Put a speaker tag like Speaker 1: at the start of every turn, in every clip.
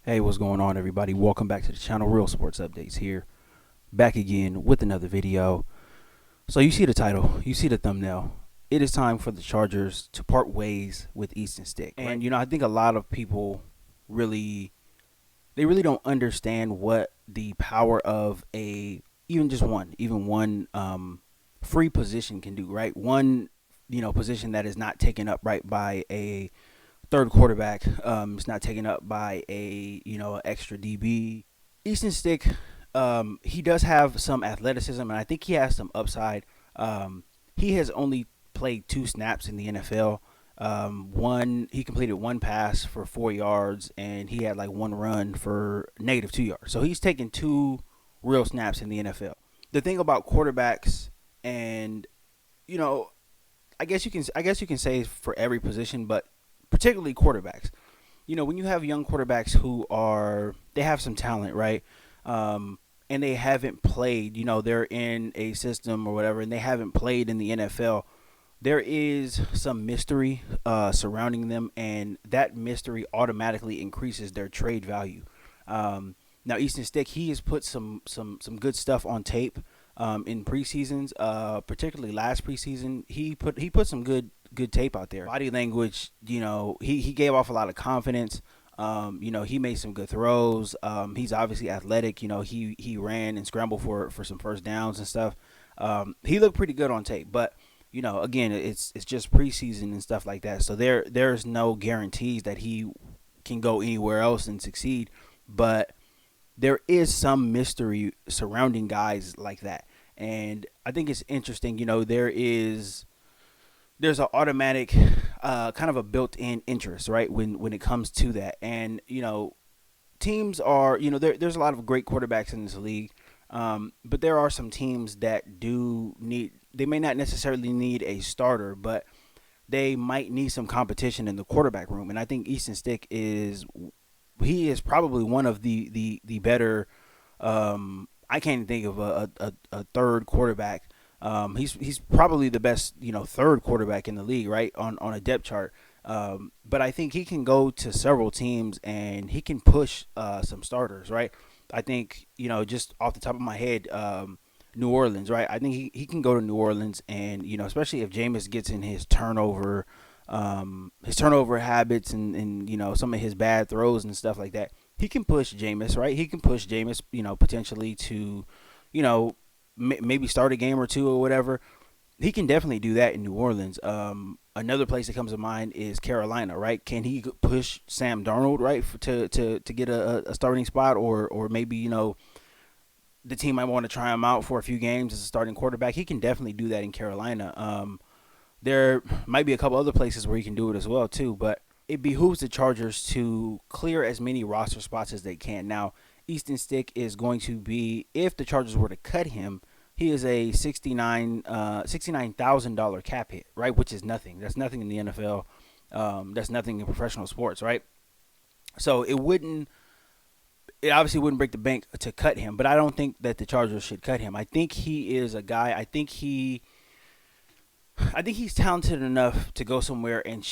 Speaker 1: Hey, what's going on, everybody? Welcome back to the channel. Real Sports Updates here. Back again with another video. So you see the title, you see the thumbnail. It is time for the Chargers to part ways with Easton Stick. And I think a lot of people really don't understand what the power of even one free position can do, right? One, position that is not taken up right by a third quarterback. It's not taken up by a extra DB. Easton Stick, he does have some athleticism, and I think he has some upside. He has only played 2 snaps in the NFL. He completed one pass for 4 yards, and he had like one run for -2 yards. So he's taken 2 real snaps in the NFL. The thing about quarterbacks, and you know, I guess you can say for every position, but particularly quarterbacks. When you have young quarterbacks they have some talent, right? And they haven't played, they're in a system or whatever, and they haven't played in the NFL. There is some mystery surrounding them, and that mystery automatically increases their trade value. Now, Easton Stick, he has put some good stuff on tape in preseasons, particularly last preseason. He put some good tape out there. Body language, he gave off a lot of confidence. He made some good throws. He's obviously athletic. He ran and scrambled for some first downs and stuff. He looked pretty good on tape, but again, it's just preseason and stuff like that. So there's no guarantees that he can go anywhere else and succeed, but there is some mystery surrounding guys like that. And I think it's interesting, there's an automatic kind of a built-in interest, right, when it comes to that. And teams are, there's a lot of great quarterbacks in this league, but there are some teams that they may not necessarily need a starter, but they might need some competition in the quarterback room. And I think Easton Stick is probably one of the better. I can't think of a third quarterback. He's probably the best third quarterback in the league, right, on a depth chart. But I think he can go to several teams and he can push some starters, right? I think just off the top of my head, New Orleans, right? I think he can go to New Orleans, and especially if Jameis gets in his turnover habits and some of his bad throws and stuff like that, he can push Jameis, right? He can push Jameis, potentially to, maybe start a game or two or whatever. He can definitely do that in New Orleans. Another place that comes to mind is Carolina, right? Can he push Sam Darnold, right, to get a starting spot, or maybe the team might want to try him out for a few games as a starting quarterback? He can definitely do that in Carolina. There might be a couple other places where he can do it as well too, but it behooves the Chargers to clear as many roster spots as they can. Now, Easton Stick is going to be, if the Chargers were to cut him, he is a $69,000 cap hit, right? Which is nothing. That's nothing in the NFL. That's nothing in professional sports, right? So it obviously wouldn't break the bank to cut him, but I don't think that the Chargers should cut him. I think he is a guy. I think he's talented enough to go somewhere and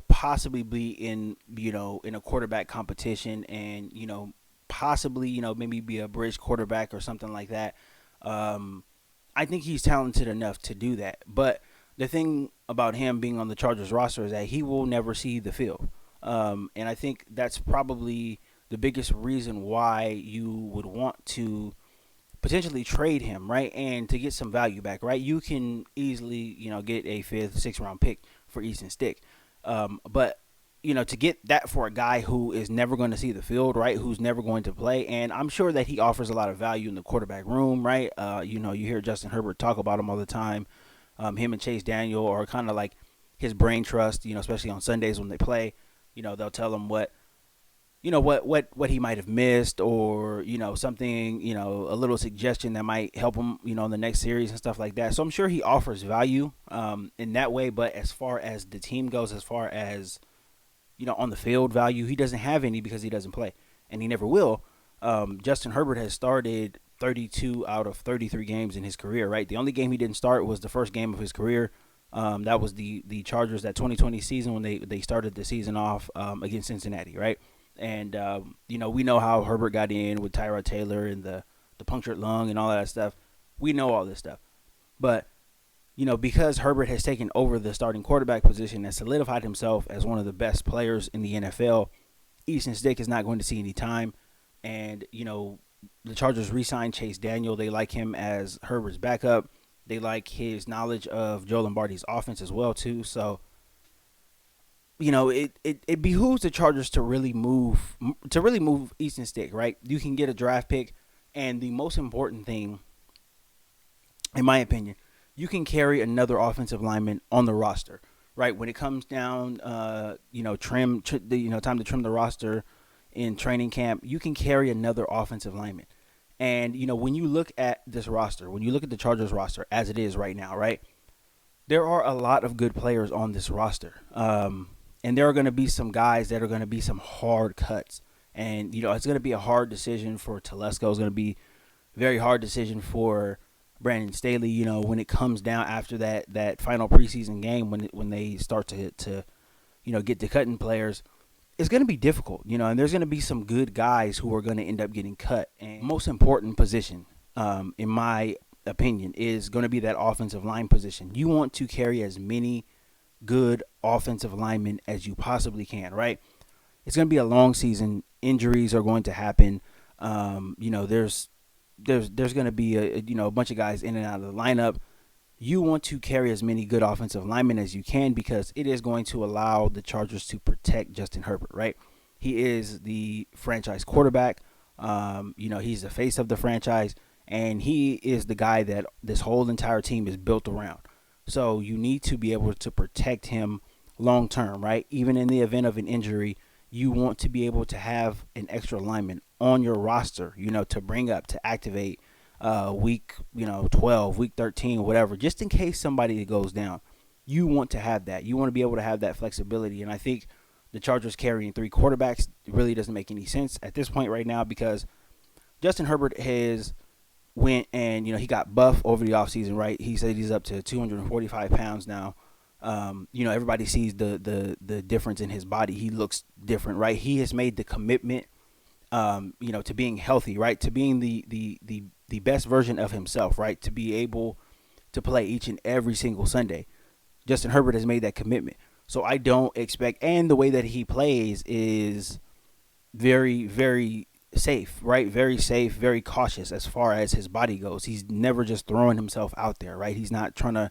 Speaker 1: possibly be in a quarterback competition, and possibly maybe be a bridge quarterback or something like that. I think he's talented enough to do that. But the thing about him being on the Chargers roster is that he will never see the field, and I think that's probably the biggest reason why you would want to potentially trade him, right, and to get some value back, right? You can easily, get a 5th, 6th round pick for Easton Stick, but to get that for a guy who is never going to see the field, right, who's never going to play, and I'm sure that he offers a lot of value in the quarterback room, right? You hear Justin Herbert talk about him all the time. Him and Chase Daniel are kind of like his brain trust, especially on Sundays when they play. They'll tell him what he might have missed, or something, a little suggestion that might help him in the next series and stuff like that. So I'm sure he offers value in that way. But as far as the team goes, as far as on the field value, he doesn't have any because he doesn't play, and he never will. Justin Herbert has started 32 out of 33 games in his career, right? The only game he didn't start was the first game of his career. That was the Chargers, that 2020 season, when they started the season off against Cincinnati, right? And we know how Herbert got in with Tyrod Taylor and the punctured lung and all that stuff. We know all this stuff, but because Herbert has taken over the starting quarterback position and solidified himself as one of the best players in the NFL, Easton Stick is not going to see any time. And, the Chargers re-signed Chase Daniel. They like him as Herbert's backup. They like his knowledge of Joe Lombardi's offense as well, too. So, it behooves the Chargers to really move Easton Stick, right? You can get a draft pick, and the most important thing, in my opinion, you can carry another offensive lineman on the roster, right? When it comes down, time to trim the roster in training camp, you can carry another offensive lineman. And, when you look at this roster, when you look at the Chargers roster as it is right now, right, there are a lot of good players on this roster. And there are going to be some guys that are going to be some hard cuts. And, it's going to be a hard decision for Telesco. It's going to be a very hard decision for Brandon Staley, when it comes down after that final preseason game, when they start to get to cutting players. It's going to be difficult, and there's going to be some good guys who are going to end up getting cut. And most important position, in my opinion, is going to be that offensive line position. You want to carry as many good offensive linemen as you possibly can, right? It's going to be a long season. Injuries are going to happen. There's going to be a bunch of guys in and out of the lineup. You want to carry as many good offensive linemen as you can because it is going to allow the Chargers to protect Justin Herbert, right? He is the franchise quarterback. He's the face of the franchise, and he is the guy that this whole entire team is built around. So you need to be able to protect him long term, right? Even in the event of an injury, you want to be able to have an extra lineman on your roster, to bring up, to activate week 12, week 13, whatever, just in case somebody goes down. You want to have that. You want to be able to have that flexibility. And I think the Chargers carrying 3 quarterbacks really doesn't make any sense at this point right now because Justin Herbert has went and, he got buff over the offseason, right? He said he's up to 245 pounds now. Everybody sees the difference in his body. He looks different, right? He has made the commitment, to being healthy, right? To being the best version of himself, right? To be able to play each and every single Sunday. Justin Herbert has made that commitment. So I don't expect, and the way that he plays is very, very safe, right? Very safe, very cautious as far as his body goes. He's never just throwing himself out there, right? He's not trying to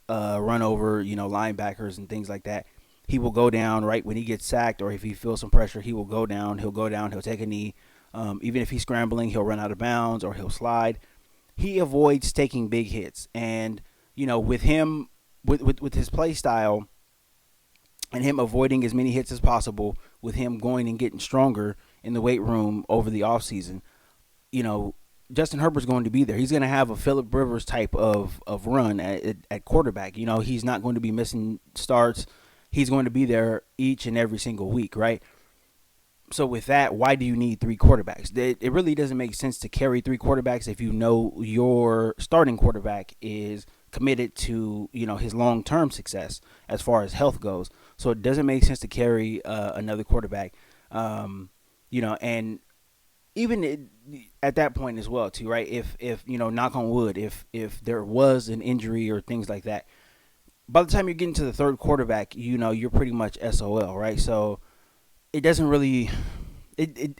Speaker 1: run over, linebackers and things like that. He will go down, right, when he gets sacked or if he feels some pressure, he will go down. He'll take a knee. Even if he's scrambling, he'll run out of bounds or he'll slide. He avoids taking big hits. And, with him, with his play style and him avoiding as many hits as possible, with him going and getting stronger in the weight room over the offseason, Justin Herbert's going to be there. He's going to have a Phillip Rivers type of run at quarterback. He's not going to be missing starts. He's going to be there each and every single week, right? So with that, why do you need 3 quarterbacks? It really doesn't make sense to carry 3 quarterbacks if you know your starting quarterback is committed to, his long-term success as far as health goes. So it doesn't make sense to carry another quarterback, and even at that point as well, too, right? If knock on wood, if there was an injury or things like that, by the time you're getting to the 3rd quarterback, you're pretty much SOL, right? So it doesn't really, it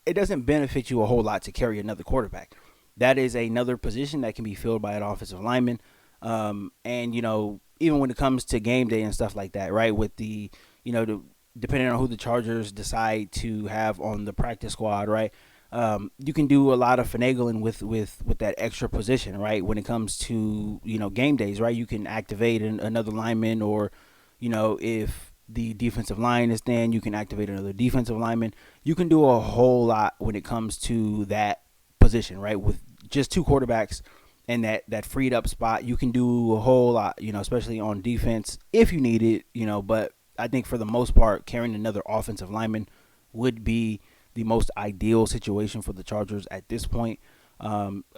Speaker 1: doesn't benefit you a whole lot to carry another quarterback. That is another position that can be filled by an offensive lineman. And, even when it comes to game day and stuff like that, right? With the, depending on who the Chargers decide to have on the practice squad, right? You can do a lot of finagling with that extra position, right? When it comes to, game days, right? You can activate another lineman or, if the defensive line is thin, you can activate another defensive lineman. You can do a whole lot when it comes to that position, right? With just 2 quarterbacks and that freed up spot, you can do a whole lot, especially on defense if you need it, but I think for the most part, carrying another offensive lineman would be the most ideal situation for the Chargers at this point,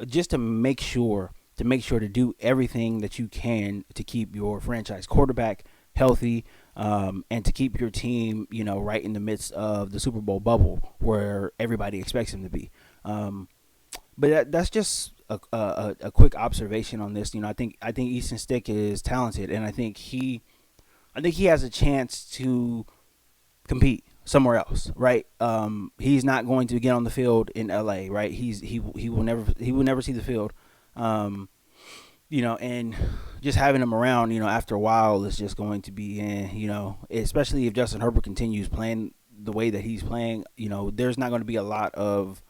Speaker 1: just to make sure to do everything that you can to keep your franchise quarterback healthy, and to keep your team, right in the midst of the Super Bowl bubble where everybody expects him to be. But that's just a quick observation on this. I think Easton Stick is talented, and I think he has a chance to compete somewhere else, right? He's not going to get on the field in LA, right? He will never see the field. Um, and just having him around, after a while is just going to be, especially if Justin Herbert continues playing the way that he's playing, there's not going to be a lot of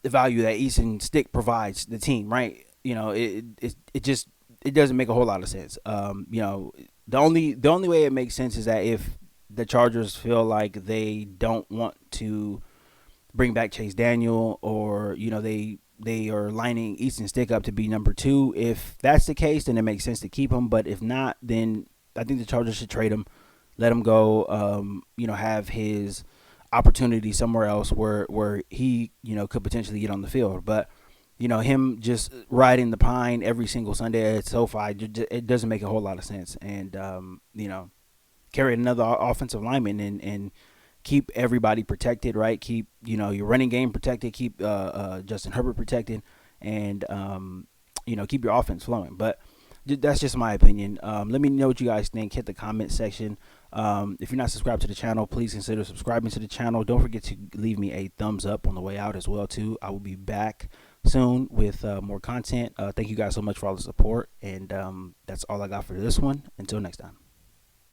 Speaker 1: the value that Easton Stick provides the team, right? It doesn't make a whole lot of sense. The only way it makes sense is that if the Chargers feel like they don't want to bring back Chase Daniel, or they are lining Easton Stick up to be number two. If that's the case, then it makes sense to keep him. But if not, then I think the Chargers should trade him, let him go. Have his opportunity somewhere else where he could potentially get on the field. But him just riding the pine every single Sunday at SoFi, it doesn't make a whole lot of sense. And carry another offensive lineman and keep everybody protected, right? Keep your running game protected. Keep Justin Herbert protected, and keep your offense flowing. But that's just my opinion. Let me know what you guys think. Hit the comment section. If you're not subscribed to the channel, please consider subscribing to the channel. Don't forget to leave me a thumbs up on the way out as well too. I will be back soon with more content. Thank you guys so much for all the support, and that's all I got for this one. Until next time.